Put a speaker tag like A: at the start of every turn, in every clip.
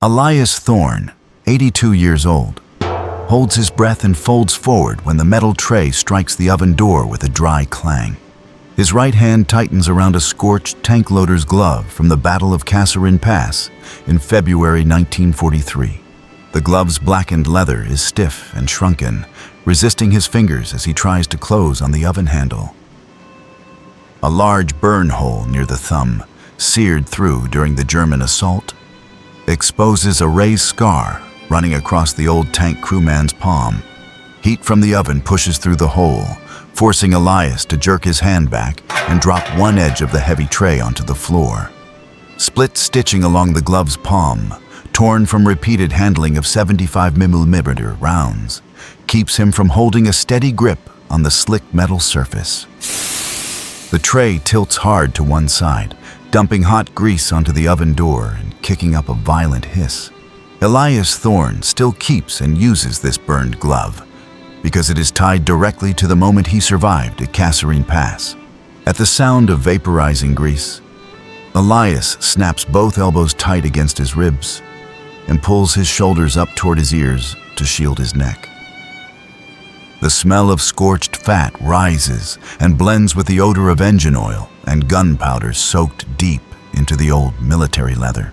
A: Elias Thorne, 82 years old, holds his breath and folds forward when the metal tray strikes the oven door with a dry clang. His right hand tightens around a scorched tank loader's glove from the Battle of Kasserine Pass in February 1943. The glove's blackened leather is stiff and shrunken, resisting his fingers as he tries to close on the oven handle. A large burn hole near the thumb, seared through during the German assault, exposes a raised scar running across the old tank crewman's palm. Heat from the oven pushes through the hole, forcing Elias to jerk his hand back and drop one edge of the heavy tray onto the floor. Split stitching along the glove's palm, torn from repeated handling of 75mm rounds, keeps him from holding a steady grip on the slick metal surface. The tray tilts hard to one side, dumping hot grease onto the oven door and kicking up a violent hiss. Elias Thorne still keeps and uses this burned glove because it is tied directly to the moment he survived at Kasserine Pass. At the sound of vaporizing grease, Elias snaps both elbows tight against his ribs and pulls his shoulders up toward his ears to shield his neck. The smell of scorched fat rises and blends with the odor of engine oil and gunpowder soaked deep into the old military leather.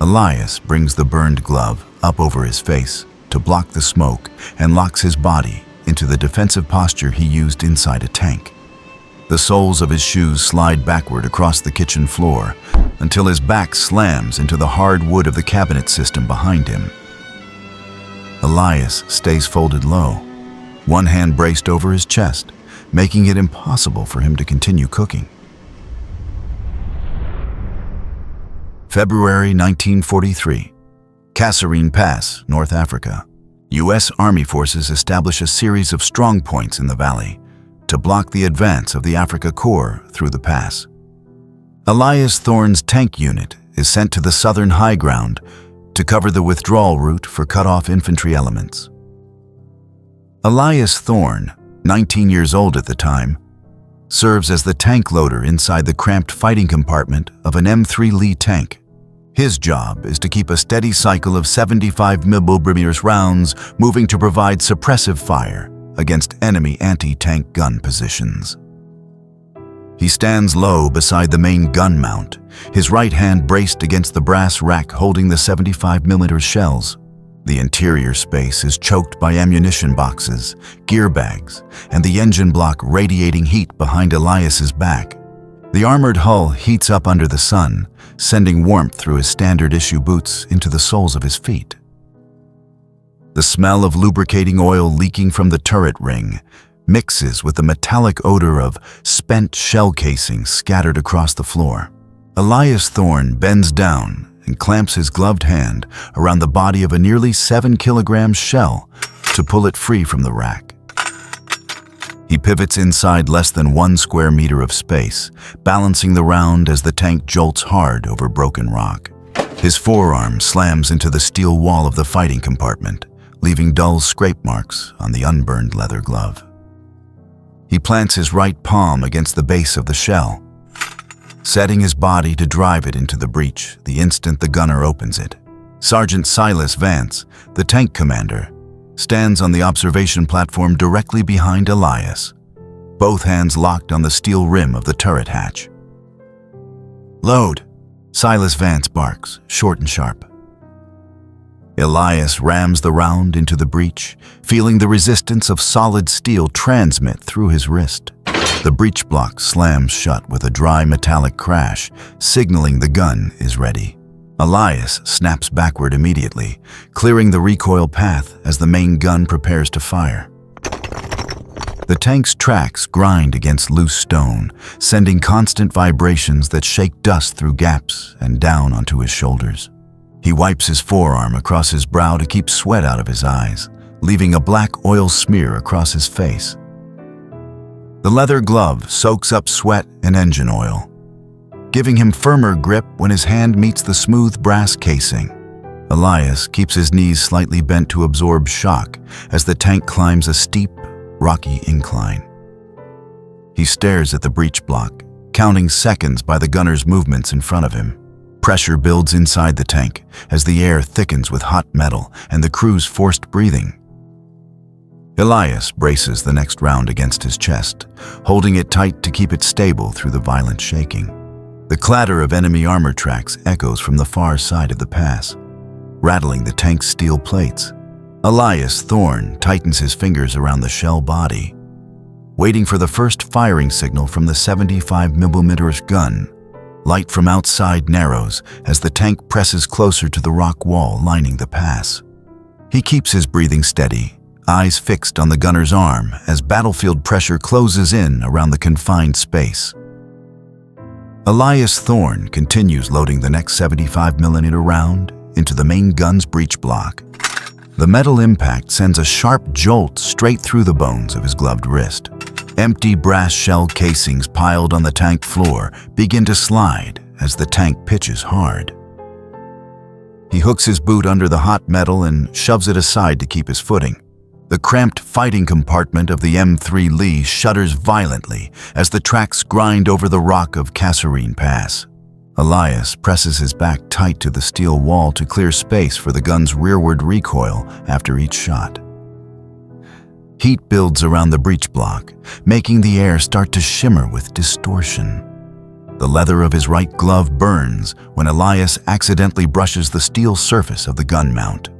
A: Elias brings the burned glove up over his face to block the smoke and locks his body into the defensive posture he used inside a tank. The soles of his shoes slide backward across the kitchen floor until his back slams into the hard wood of the cabinet system behind him. Elias stays folded low, one hand braced over his chest, making it impossible for him to continue cooking. February 1943, Kasserine Pass, North Africa. U.S. Army forces establish a series of strong points in the valley to block the advance of the Afrika Korps through the pass. Elias Thorne's tank unit is sent to the southern high ground to cover the withdrawal route for cut-off infantry elements. Elias Thorne, 19 years old at the time, serves as the tank loader inside the cramped fighting compartment of an M3 Lee tank. His job is to keep a steady cycle of 75mm rounds moving to provide suppressive fire against enemy anti-tank gun positions. He stands low beside the main gun mount, his right hand braced against the brass rack holding the 75mm shells. The interior space is choked by ammunition boxes, gear bags, and the engine block radiating heat behind Elias's back. The armored hull heats up under the sun, sending warmth through his standard-issue boots into the soles of his feet. The smell of lubricating oil leaking from the turret ring mixes with the metallic odor of spent shell casings scattered across the floor. Elias Thorne bends down and clamps his gloved hand around the body of a nearly 7-kilogram shell to pull it free from the rack. He pivots inside less than 1 square meter of space, balancing the round as the tank jolts hard over broken rock. His forearm slams into the steel wall of the fighting compartment, leaving dull scrape marks on the unburned leather glove. He plants his right palm against the base of the shell, setting his body to drive it into the breach the instant the gunner opens it. Sergeant Silas Vance, the tank commander, stands on the observation platform directly behind Elias, both hands locked on the steel rim of the turret hatch. "Load," Silas Vance barks, short and sharp. Elias rams the round into the breech, feeling the resistance of solid steel transmit through his wrist. The breech block slams shut with a dry metallic crash, signaling the gun is ready. Elias snaps backward immediately, clearing the recoil path as the main gun prepares to fire. The tank's tracks grind against loose stone, sending constant vibrations that shake dust through gaps and down onto his shoulders. He wipes his forearm across his brow to keep sweat out of his eyes, leaving a black oil smear across his face. The leather glove soaks up sweat and engine oil, giving him firmer grip when his hand meets the smooth brass casing. Elias keeps his knees slightly bent to absorb shock as the tank climbs a steep, rocky incline. He stares at the breech block, counting seconds by the gunner's movements in front of him. Pressure builds inside the tank as the air thickens with hot metal and the crew's forced breathing. Elias braces the next round against his chest, holding it tight to keep it stable through the violent shaking. The clatter of enemy armor tracks echoes from the far side of the pass, rattling the tank's steel plates. Elias Thorne tightens his fingers around the shell body, waiting for the first firing signal from the 75mm gun. Light from outside narrows as the tank presses closer to the rock wall lining the pass. He keeps his breathing steady, eyes fixed on the gunner's arm as battlefield pressure closes in around the confined space. Elias Thorne continues loading the next 75mm round into the main gun's breech block. The metal impact sends a sharp jolt straight through the bones of his gloved wrist. Empty brass shell casings piled on the tank floor begin to slide as the tank pitches hard. He hooks his boot under the hot metal and shoves it aside to keep his footing. The cramped fighting compartment of the M3 Lee shudders violently as the tracks grind over the rock of Kasserine Pass. Elias presses his back tight to the steel wall to clear space for the gun's rearward recoil after each shot. Heat builds around the breech block, making the air start to shimmer with distortion. The leather of his right glove burns when Elias accidentally brushes the steel surface of the gun mount.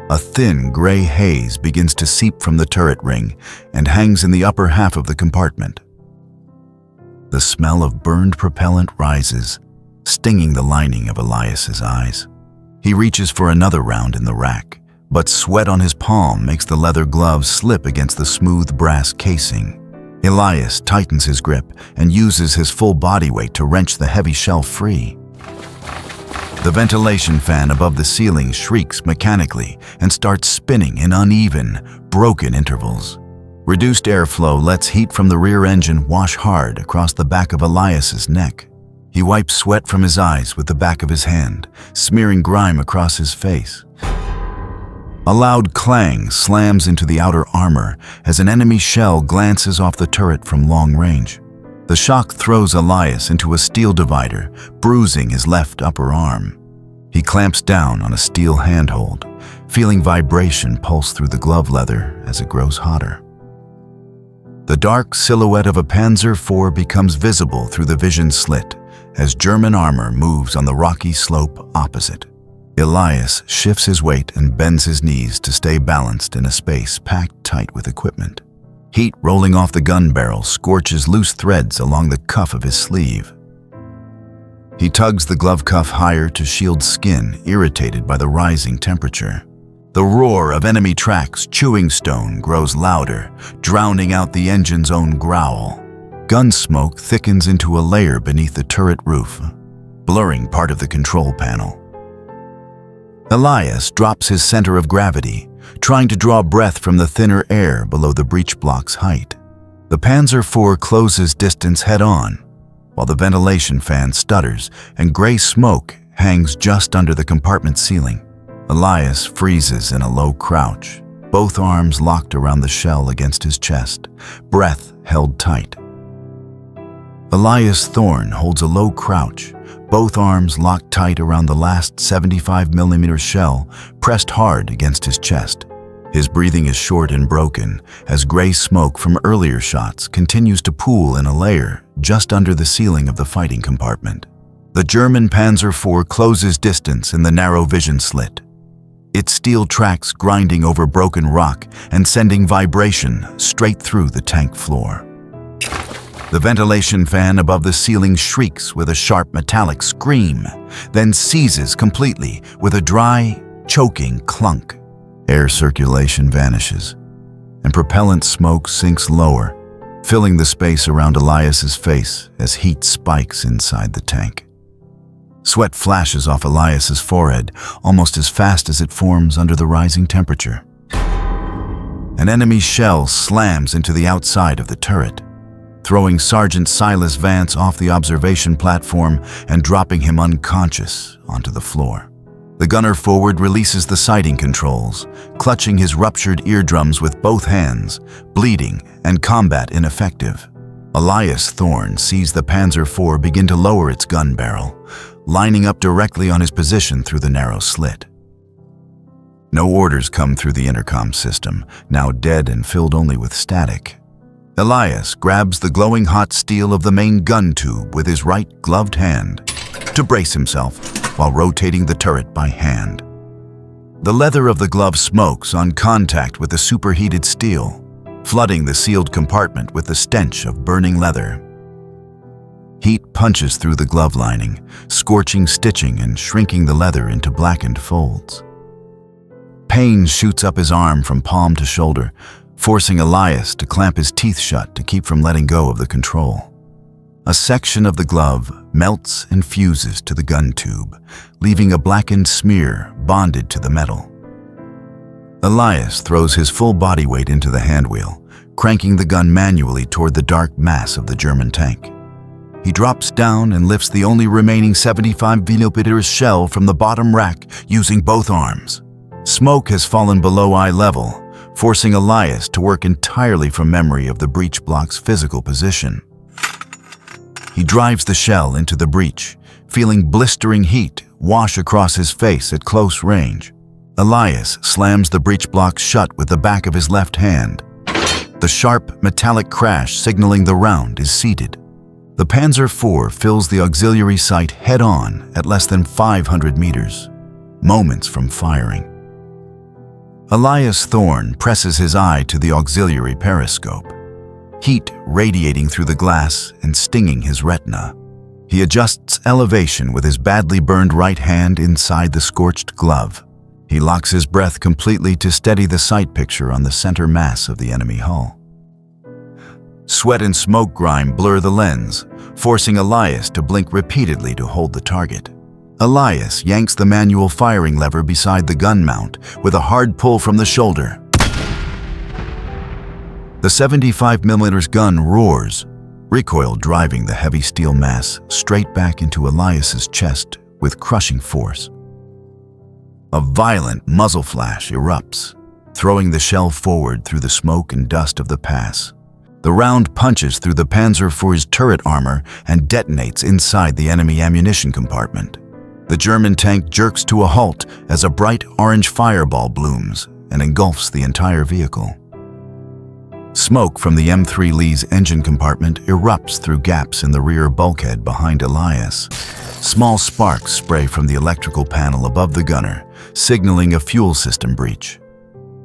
A: A thin gray haze begins to seep from the turret ring and hangs in the upper half of the compartment. The smell of burned propellant rises, stinging the lining of Elias's eyes. He reaches for another round in the rack, but sweat on his palm makes the leather glove slip against the smooth brass casing. Elias tightens his grip and uses his full body weight to wrench the heavy shell free. The ventilation fan above the ceiling shrieks mechanically and starts spinning in uneven, broken intervals. Reduced airflow lets heat from the rear engine wash hard across the back of Elias's neck. He wipes sweat from his eyes with the back of his hand, smearing grime across his face. A loud clang slams into the outer armor as an enemy shell glances off the turret from long range. The shock throws Elias into a steel divider, bruising his left upper arm. He clamps down on a steel handhold, feeling vibration pulse through the glove leather as it grows hotter. The dark silhouette of a Panzer IV becomes visible through the vision slit as German armor moves on the rocky slope opposite. Elias shifts his weight and bends his knees to stay balanced in a space packed tight with equipment. Heat rolling off the gun barrel scorches loose threads along the cuff of his sleeve. He tugs the glove cuff higher to shield skin irritated by the rising temperature. The roar of enemy tracks chewing stone grows louder, drowning out the engine's own growl. Gun smoke thickens into a layer beneath the turret roof, blurring part of the control panel. Elias drops his center of gravity, trying to draw breath from the thinner air below the breech block's height. The Panzer IV closes distance head-on, while the ventilation fan stutters and gray smoke hangs just under the compartment ceiling. Elias freezes in a low crouch, both arms locked around the shell against his chest, breath held tight. Elias Thorne holds a low crouch, both arms locked tight around the last 75mm shell, pressed hard against his chest. His breathing is short and broken as gray smoke from earlier shots continues to pool in a layer just under the ceiling of the fighting compartment. The German Panzer IV closes distance in the narrow vision slit, its steel tracks grinding over broken rock and sending vibration straight through the tank floor. The ventilation fan above the ceiling shrieks with a sharp metallic scream, then seizes completely with a dry, choking clunk. Air circulation vanishes, and propellant smoke sinks lower, filling the space around Elias's face as heat spikes inside the tank. Sweat flashes off Elias's forehead almost as fast as it forms under the rising temperature. An enemy shell slams into the outside of the turret, throwing Sergeant Silas Vance off the observation platform and dropping him unconscious onto the floor. The gunner forward releases the sighting controls, clutching his ruptured eardrums with both hands, bleeding and combat ineffective. Elias Thorne sees the Panzer IV begin to lower its gun barrel, lining up directly on his position through the narrow slit. No orders come through the intercom system, now dead and filled only with static. Elias grabs the glowing hot steel of the main gun tube with his right gloved hand to brace himself while rotating the turret by hand. The leather of the glove smokes on contact with the superheated steel, flooding the sealed compartment with the stench of burning leather. Heat punches through the glove lining, scorching stitching and shrinking the leather into blackened folds. Pain shoots up his arm from palm to shoulder, forcing Elias to clamp his teeth shut to keep from letting go of the control. A section of the glove melts and fuses to the gun tube, leaving a blackened smear bonded to the metal. Elias throws his full body weight into the handwheel, cranking the gun manually toward the dark mass of the German tank. He drops down and lifts the only remaining 75mm shell from the bottom rack using both arms. Smoke has fallen below eye level, forcing Elias to work entirely from memory of the breech block's physical position. He drives the shell into the breech, feeling blistering heat wash across his face at close range. Elias slams the breech block shut with the back of his left hand. The sharp, metallic crash signaling the round is seated. The Panzer IV fills the auxiliary sight head-on at less than 500 meters, moments from firing. Elias Thorne presses his eye to the auxiliary periscope, heat radiating through the glass and stinging his retina. He adjusts elevation with his badly burned right hand inside the scorched glove. He locks his breath completely to steady the sight picture on the center mass of the enemy hull. Sweat and smoke grime blur the lens, forcing Elias to blink repeatedly to hold the target. Elias yanks the manual firing lever beside the gun mount with a hard pull from the shoulder. The 75mm gun roars, recoil driving the heavy steel mass straight back into Elias's chest with crushing force. A violent muzzle flash erupts, throwing the shell forward through the smoke and dust of the pass. The round punches through the Panzer IV's turret armor and detonates inside the enemy ammunition compartment. The German tank jerks to a halt as a bright orange fireball blooms and engulfs the entire vehicle. Smoke from the M3 Lee's engine compartment erupts through gaps in the rear bulkhead behind Elias. Small sparks spray from the electrical panel above the gunner, signaling a fuel system breach.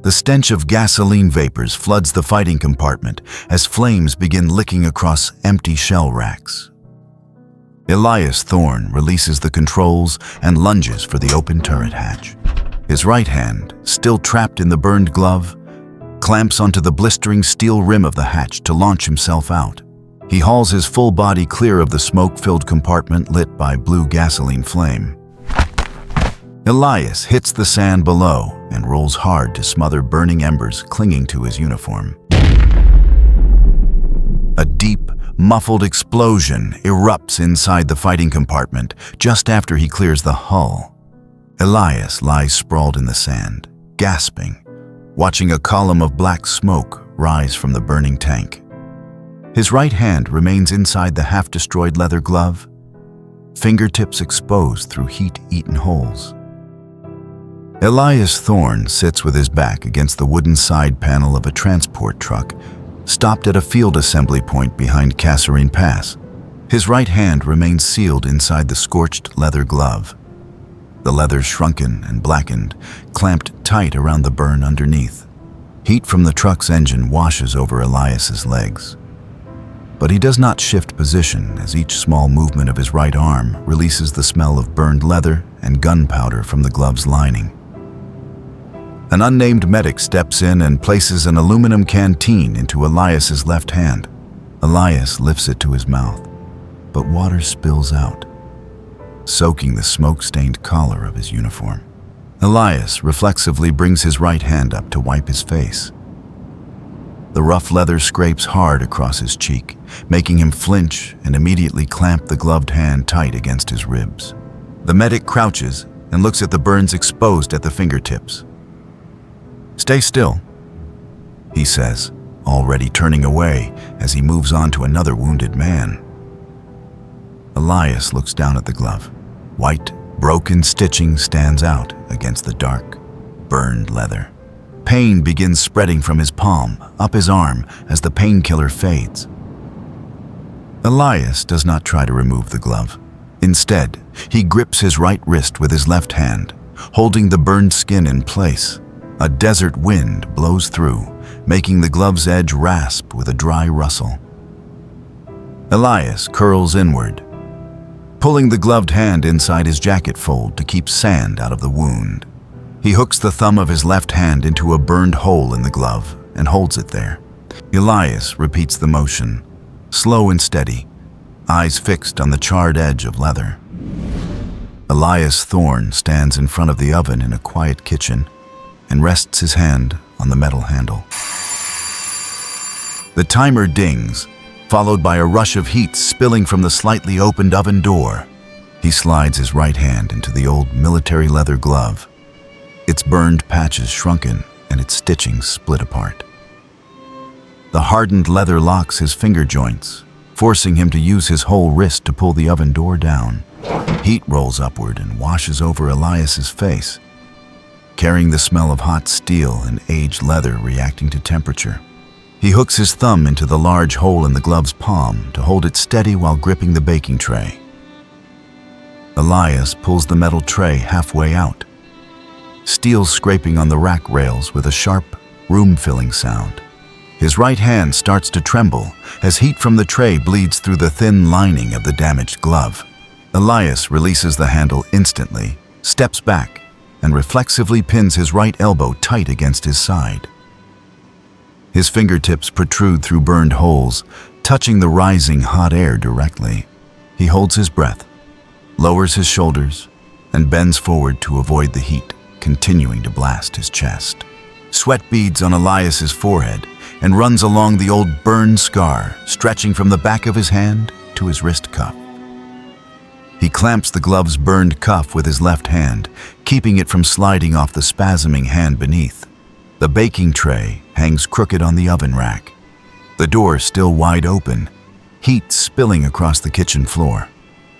A: The stench of gasoline vapors floods the fighting compartment as flames begin licking across empty shell racks. Elias Thorne releases the controls and lunges for the open turret hatch. His right hand, still trapped in the burned glove, clamps onto the blistering steel rim of the hatch to launch himself out. He hauls his full body clear of the smoke-filled compartment lit by blue gasoline flame. Elias hits the sand below and rolls hard to smother burning embers clinging to his uniform. A deep, muffled explosion erupts inside the fighting compartment just after he clears the hull. Elias lies sprawled in the sand, gasping, watching a column of black smoke rise from the burning tank. His right hand remains inside the half-destroyed leather glove, fingertips exposed through heat-eaten holes. Elias Thorne sits with his back against the wooden side panel of a transport truck, stopped at a field assembly point behind Kasserine Pass. His right hand remains sealed inside the scorched leather glove. The leather shrunken and blackened, clamped tight around the burn underneath. Heat from the truck's engine washes over Elias's legs. But he does not shift position as each small movement of his right arm releases the smell of burned leather and gunpowder from the glove's lining. An unnamed medic steps in and places an aluminum canteen into Elias's left hand. Elias lifts it to his mouth, but water spills out, soaking the smoke-stained collar of his uniform. Elias reflexively brings his right hand up to wipe his face. The rough leather scrapes hard across his cheek, making him flinch and immediately clamp the gloved hand tight against his ribs. The medic crouches and looks at the burns exposed at the fingertips. "Stay still," he says, already turning away as he moves on to another wounded man. Elias looks down at the glove. White, broken stitching stands out against the dark, burned leather. Pain begins spreading from his palm, up his arm, as the painkiller fades. Elias does not try to remove the glove. Instead, he grips his right wrist with his left hand, holding the burned skin in place. A desert wind blows through, making the glove's edge rasp with a dry rustle. Elias curls inward, pulling the gloved hand inside his jacket fold to keep sand out of the wound. He hooks the thumb of his left hand into a burned hole in the glove and holds it there. Elias repeats the motion, slow and steady, eyes fixed on the charred edge of leather. Elias Thorne stands in front of the oven in a quiet kitchen and rests his hand on the metal handle. The timer dings, followed by a rush of heat spilling from the slightly opened oven door. He slides his right hand into the old military leather glove. Its burned patches shrunken and its stitching split apart. The hardened leather locks his finger joints, forcing him to use his whole wrist to pull the oven door down. Heat rolls upward and washes over Elias's face, carrying the smell of hot steel and aged leather reacting to temperature. He hooks his thumb into the large hole in the glove's palm to hold it steady while gripping the baking tray. Elias pulls the metal tray halfway out, steel scraping on the rack rails with a sharp, room-filling sound. His right hand starts to tremble as heat from the tray bleeds through the thin lining of the damaged glove. Elias releases the handle instantly, steps back, and reflexively pins his right elbow tight against his side. His fingertips protrude through burned holes, touching the rising hot air directly. He holds his breath, lowers his shoulders, and bends forward to avoid the heat, continuing to blast his chest. Sweat beads on Elias's forehead and runs along the old burned scar, stretching from the back of his hand to his wrist cuff. He clamps the glove's burned cuff with his left hand, keeping it from sliding off the spasming hand beneath. The baking tray hangs crooked on the oven rack, the door still wide open, heat spilling across the kitchen floor.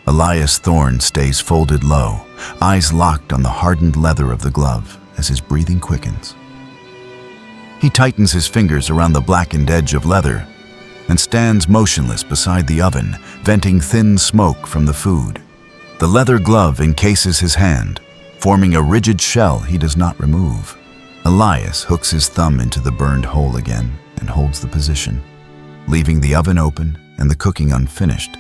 A: Elias Thorne stays folded low, eyes locked on the hardened leather of the glove as his breathing quickens. He tightens his fingers around the blackened edge of leather and stands motionless beside the oven, venting thin smoke from the food. The leather glove encases his hand, forming a rigid shell he does not remove. Elias hooks his thumb into the burned hole again and holds the position, leaving the oven open and the cooking unfinished.